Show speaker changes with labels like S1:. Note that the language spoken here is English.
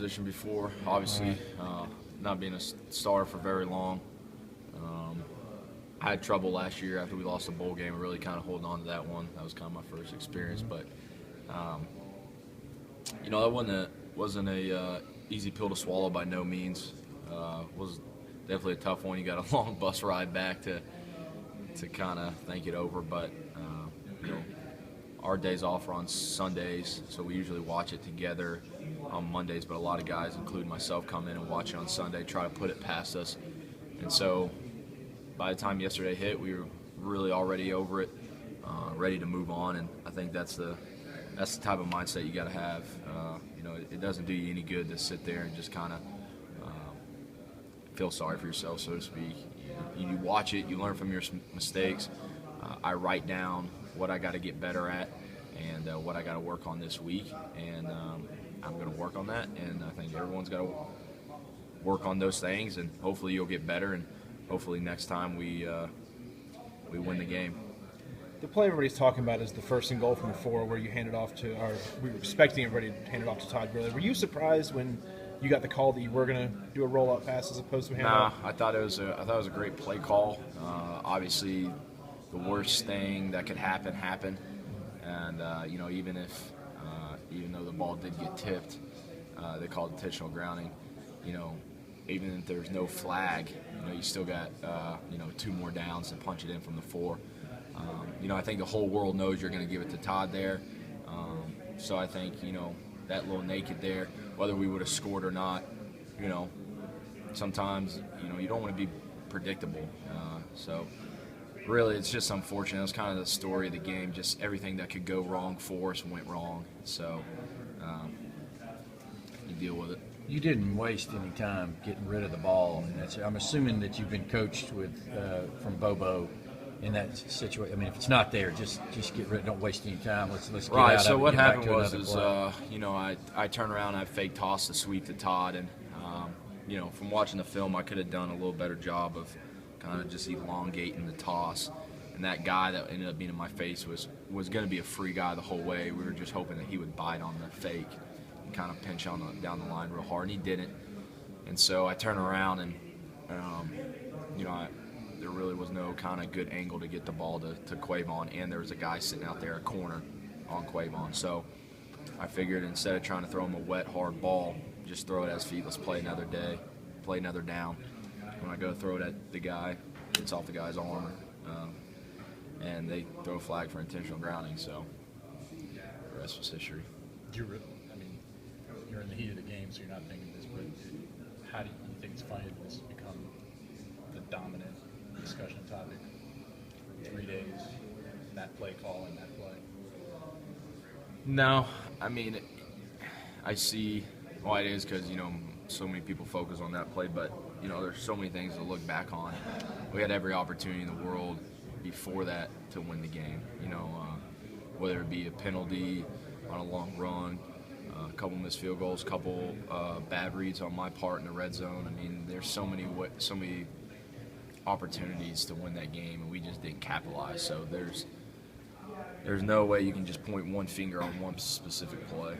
S1: position before. Obviously, not being a star for very long. I had trouble last year after we lost the bowl game, really kind of holding on to that one. That was kind of my first experience, but that wasn't a easy pill to swallow by no means. Was definitely a tough one. You got a long bus ride back to kind of think it over, but our days off are on Sundays, so we usually watch it together on Mondays, but a lot of guys, including myself, come in and watch it on Sunday, try to put it past us. And so by the time yesterday hit, we were really already over it, ready to move on, and I think that's the type of mindset you got to have. It doesn't do you any good to sit there and just kind of feel sorry for yourself, so to speak. You watch it, you learn from your mistakes. I write down what I got to get better at and what I got to work on this week, and I'm going to work on that, and I think everyone's got to work on those things, and hopefully you'll get better, and hopefully next time we win the game.
S2: The play everybody's talking about is the first and goal from the 4 where you hand it off to, or we were expecting everybody to hand it off to Todd Gurley. Were you surprised when you got the call that you were going to do a roll-out pass as opposed to a handoff?
S1: Nah, I thought it was a great play call. Obviously, the worst thing that could happen happened, and even though the ball did get tipped, they called intentional grounding. Even if there's no flag, you still got 2 more downs to punch it in from the 4. I think the whole world knows you're going to give it to Todd there. So I think that little naked there, whether we would have scored or not, sometimes you don't want to be predictable. So really, it's just unfortunate. It was kind of the story of the game. Just everything that could go wrong for us went wrong. So you deal with it.
S3: You didn't waste any time getting rid of the ball. I'm assuming that you've been coached with from Bobo in that situation. I mean, if it's not there, just get rid. Don't waste any time. Let's get
S1: right.
S3: out
S1: So
S3: of it,
S1: what
S3: get back
S1: happened
S3: to
S1: was
S3: another
S1: I turned around and I fake tossed the sweep to Todd, and from watching the film, I could have done a little better job of kind of just elongating the toss. And that guy that ended up being in my face was going to be a free guy the whole way. We were just hoping that he would bite on the fake and kind of pinch down the line real hard, and he didn't. And so I turned around and there really was no kind of good angle to get the ball to Quavon, and there was a guy sitting out there, a corner on Quavon. So I figured instead of trying to throw him a wet, hard ball, just throw it at his feet. Let's play another day, play another down. When I go throw it at the guy, it's off the guy's arm, and they throw a flag for intentional grounding. So the rest was history.
S4: You're in the heat of the game, so you're not thinking this, but how do you think it's funny that this has become the dominant discussion topic for 3 days, that play call and that play?
S1: No, I see why it is because, so many people focus on that play, but, there's so many things to look back on. We had every opportunity in the world before that to win the game, whether it be a penalty on a long run, a couple missed field goals, a couple bad reads on my part in the red zone. There's so many opportunities to win that game, and we just didn't capitalize. So there's no way you can just point one finger on one specific play.